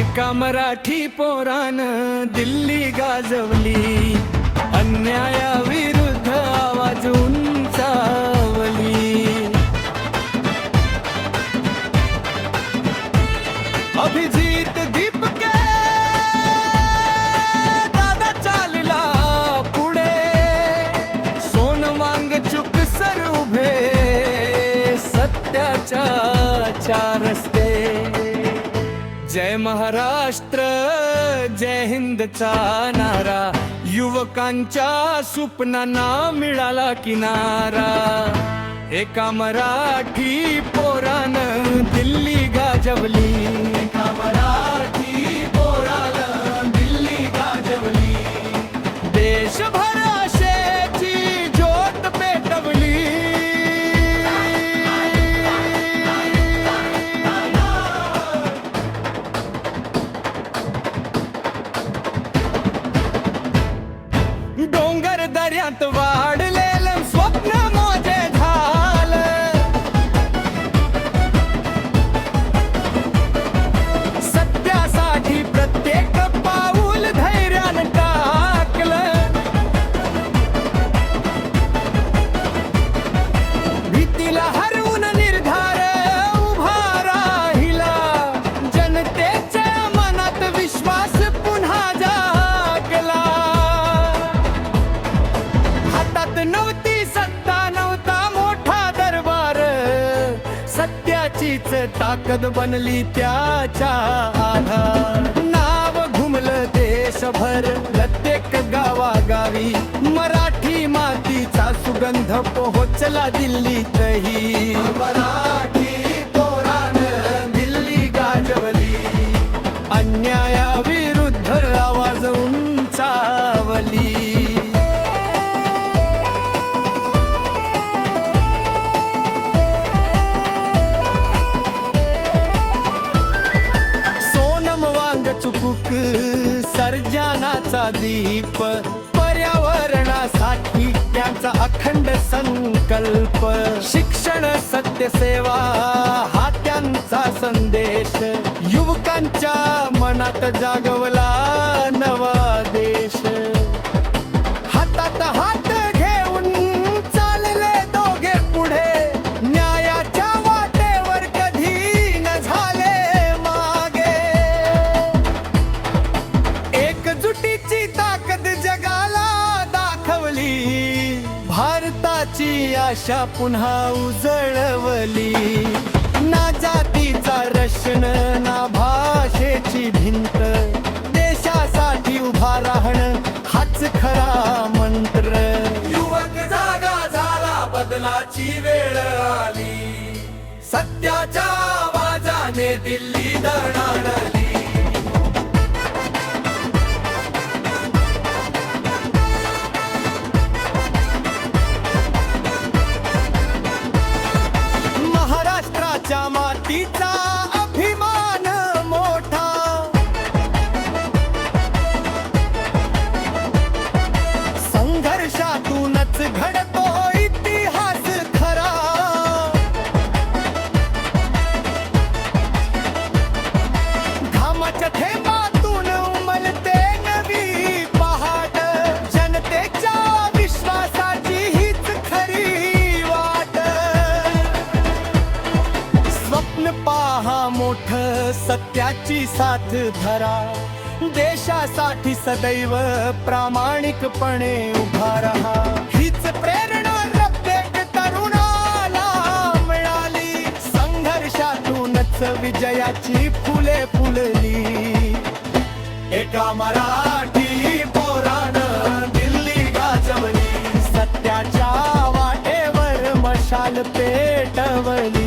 एका मराठी पोरानं दिल्ली गाजवली, अन्यायाविरुद्ध आवाज उंचावली. अभिजित दीपके दादा चालला पुढे, सोनवांगचुक सर उभे सत्याच्या चार रस्ते. जय महाराष्ट्र जय हिंदचा नारा, युवकांच्या स्वप्नांना मिळाला किनारा. एका मराठी पोरानं दिल्ली गाजवली, एका मराठी पोरानं दिल्ली गाजवली. देशभर आशेची ज्योत पेटवली. डोंगर दऱ्यात वाढलेलं स्वप्न मोजे झालं, सत्यासाठी प्रत्येक पाऊल धैर्यानं टाकलं. भीतीला हरवून निर्धार उभा राहिला, जनतेच्या मनात विश्वास पुन्हा जागला. नव्हती सत्ता नव्हता मोठा दरबार, सत्याचीच ताकद बनली त्याच्या आधार. नाव घुमलं देशभर प्रत्येक गावागावी, मराठी मातीचा सुगंध पोहोचला दिल्लीतही. मराठी पोरानं दिल्ली गाजवली, अन्यायाविरुद्ध आवाज उंचावली. चुकूक सर्जनाचा दीप, पर्यावरणासाठी त्यांचा अखंड संकल्प. शिक्षण सत्यसेवा हा त्यांचा संदेश, युवकांच्या मनात जागवला नवा देश. हातात हात घेऊन चालले दोघे पुढे, न्यायाच्या वाटेवर कधी न झाले मागे. एकजुटीची ताकद जगाला दाखवली, भारताची आशा पुन्हा उजळवली. ना जातीचा रशन ना भाषेची भिंत, देशासाठी उभा राहणं हाच खरा मंत्र. युवक जागा झाला, बदलाची वेळ आली, सत्याच्या आवाजाने दिल्ली दणाणली. महाराष्ट्राच्या मातीचा अभिमान मोठा, संघर्षातूनच घडतो इतिहास खरा. घामाच्या थेंबातून उमलते नवी पहाट, जनतेच्या विश्वासाची हीच खरी वाट. स्वप्न पहा मोठ सत्याची साथ धरा, देशासाठी सदैव प्रामाणिकपणे उभा रहा. हीच प्रेरणा प्रत्येक तरुणाला मिळाली, संघर्षातूनच विजयाची फुले फुलली. एका मराठी पोरानं दिल्ली गाजवली, सत्याच्या वाटेवर मशाल पेटवली.